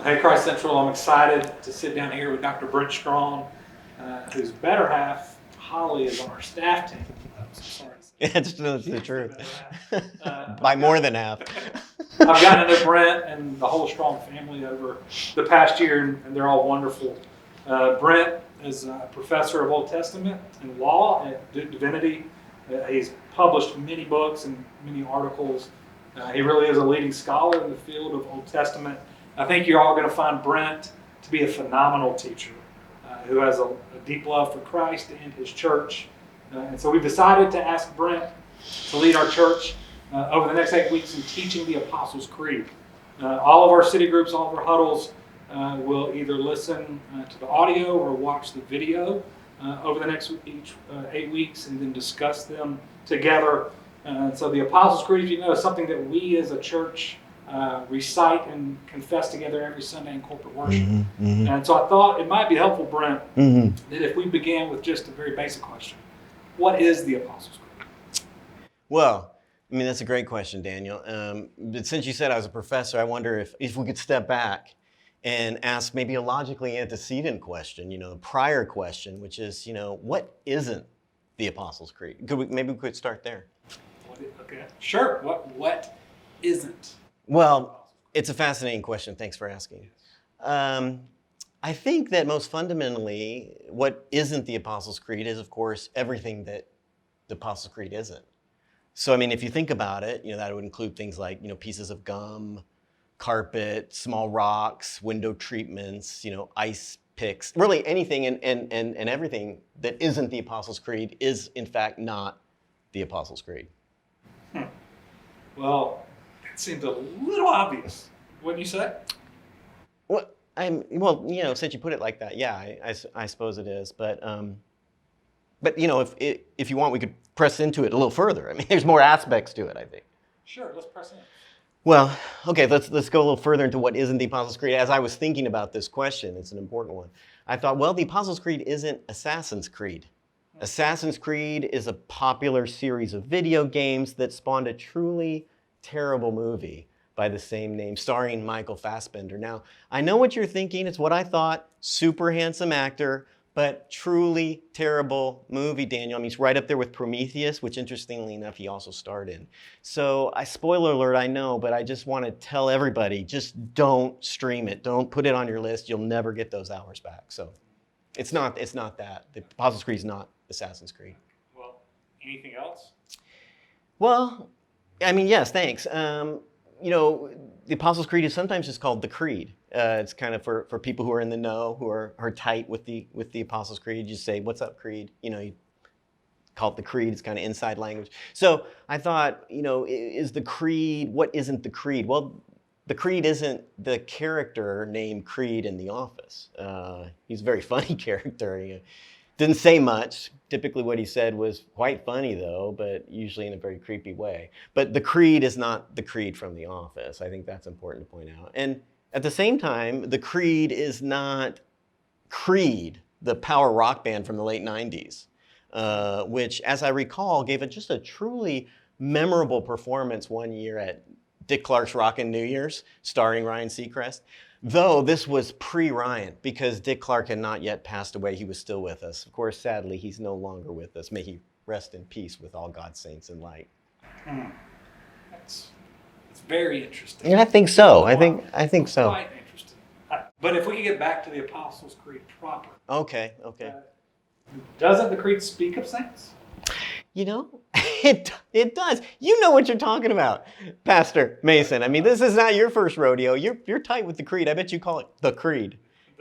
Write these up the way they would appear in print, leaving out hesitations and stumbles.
Hey, Christ Central, I'm excited to sit down here with Dr. Brent Strawn, whose better half, Holly, is on our staff team. I'm so sorry to say That's the she's truth. better half. By more than half. I've gotten to know Brent and the whole Strong family over the past year, and they're all wonderful. Brent is a professor of Old Testament and law at Duke Divinity. He's published many books and many articles. He really is a leading scholar in the field of Old Testament. I think you're all going to find Brent to be a phenomenal teacher who has a deep love for Christ and his church. And so we've decided to ask Brent to lead our church over the next 8 weeks in teaching the Apostles' Creed. All of our city groups, all of our huddles will either listen to the audio or watch the video over the next 8 weeks and then discuss them together. So the Apostles' Creed, if you know, is something that we as a church recite and confess together every Sunday in corporate worship. And so I thought it might be helpful, Brent, that if we began with just a very basic question. What is the Apostles' Creed? Well, I mean, that's a great question, Daniel. But since you said I was a professor, I wonder if we could step back and ask maybe a logically antecedent question, the prior question, which is, what isn't the Apostles' Creed? Maybe we could start there. Okay, sure. What isn't? Well, it's a fascinating question. Thanks for asking. I think that most fundamentally, what isn't the Apostles' Creed is, of course, everything that the Apostles' Creed isn't. So, I mean, if you think about it, that would include things like, pieces of gum, carpet, small rocks, window treatments, ice picks, really anything and everything that isn't the Apostles' Creed is, in fact, not the Apostles' Creed. Well, it seems a little obvious, wouldn't you say? Well, since you put it like that, yeah, I suppose it is. But if you want, we could press into it a little further. I mean, there's more aspects to it, I think. Sure, let's press in. Well, okay, let's go a little further into what isn't the Apostles' Creed. As I was thinking about this question, it's an important one. I thought, well, the Apostles' Creed isn't Assassin's Creed. Assassin's Creed is a popular series of video games that spawned a truly terrible movie by the same name, starring Michael Fassbender. Now, I know what you're thinking. It's what I thought. Super handsome actor, but truly terrible movie, Daniel. I mean, he's right up there with Prometheus, which interestingly enough, he also starred in. So, spoiler alert, I know, but I just want to tell everybody, just don't stream it. Don't put it on your list. You'll never get those hours back. So, it's not that. The Apostles' Creed is not Assassin's Creed. Well, anything else? Well, I mean, yes, thanks. The Apostles' Creed is sometimes just called the Creed. It's kind of for people who are in the know, who are tight with the Apostles' Creed. You say, "What's up, Creed?" You call it the Creed. It's kind of inside language. So I thought, is the Creed? What isn't the Creed? Well, the Creed isn't the character named Creed in The Office. He's a very funny character. He didn't say much. Typically what he said was quite funny, though, but usually in a very creepy way. But the Creed is not the Creed from The Office. I think that's important to point out. And at the same time, the Creed is not Creed, the power rock band from the late 90s, which, as I recall, gave just a truly memorable performance one year at Dick Clark's Rockin' New Year's, starring Ryan Seacrest. Though this was pre-Ryan, because Dick Clark had not yet passed away. He was still with us. Of course, sadly, he's no longer with us. May he rest in peace with all God's saints in light. It's very interesting. Yeah, I think so. I think so. Quite interesting. But if we could get back to the Apostles' Creed proper. Okay. Doesn't the Creed speak of saints? It does. You know what you're talking about, Pastor Mason. I mean, this is not your first rodeo. You're tight with the Creed. I bet you call it the Creed.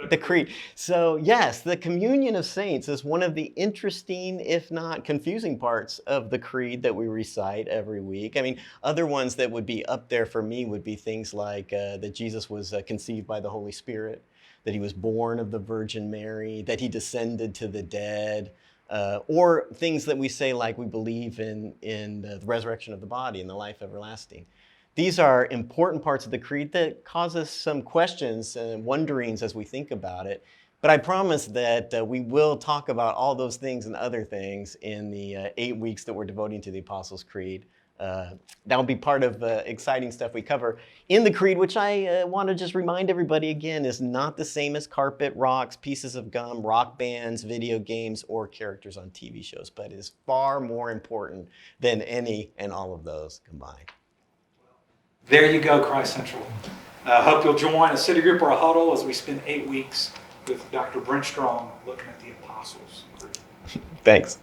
The Creed. So yes, the communion of saints is one of the interesting, if not confusing parts of the Creed that we recite every week. I mean, other ones that would be up there for me would be things like that Jesus was conceived by the Holy Spirit, that he was born of the Virgin Mary, that he descended to the dead, or things that we say like we believe in the resurrection of the body and the life everlasting. These are important parts of the Creed that cause us some questions and wonderings as we think about it. But I promise that we will talk about all those things and other things in the 8 weeks that we're devoting to the Apostles' Creed that will be part of the exciting stuff we cover in the Creed, which I want to just remind everybody again is not the same as carpet, rocks, pieces of gum, rock bands, video games, or characters on TV shows, but is far more important than any and all of those combined. There you go, Christ Central. Hope you'll join a city group or a huddle as we spend 8 weeks with Dr. Brent Strawn looking at the Apostles' Creed. Thanks.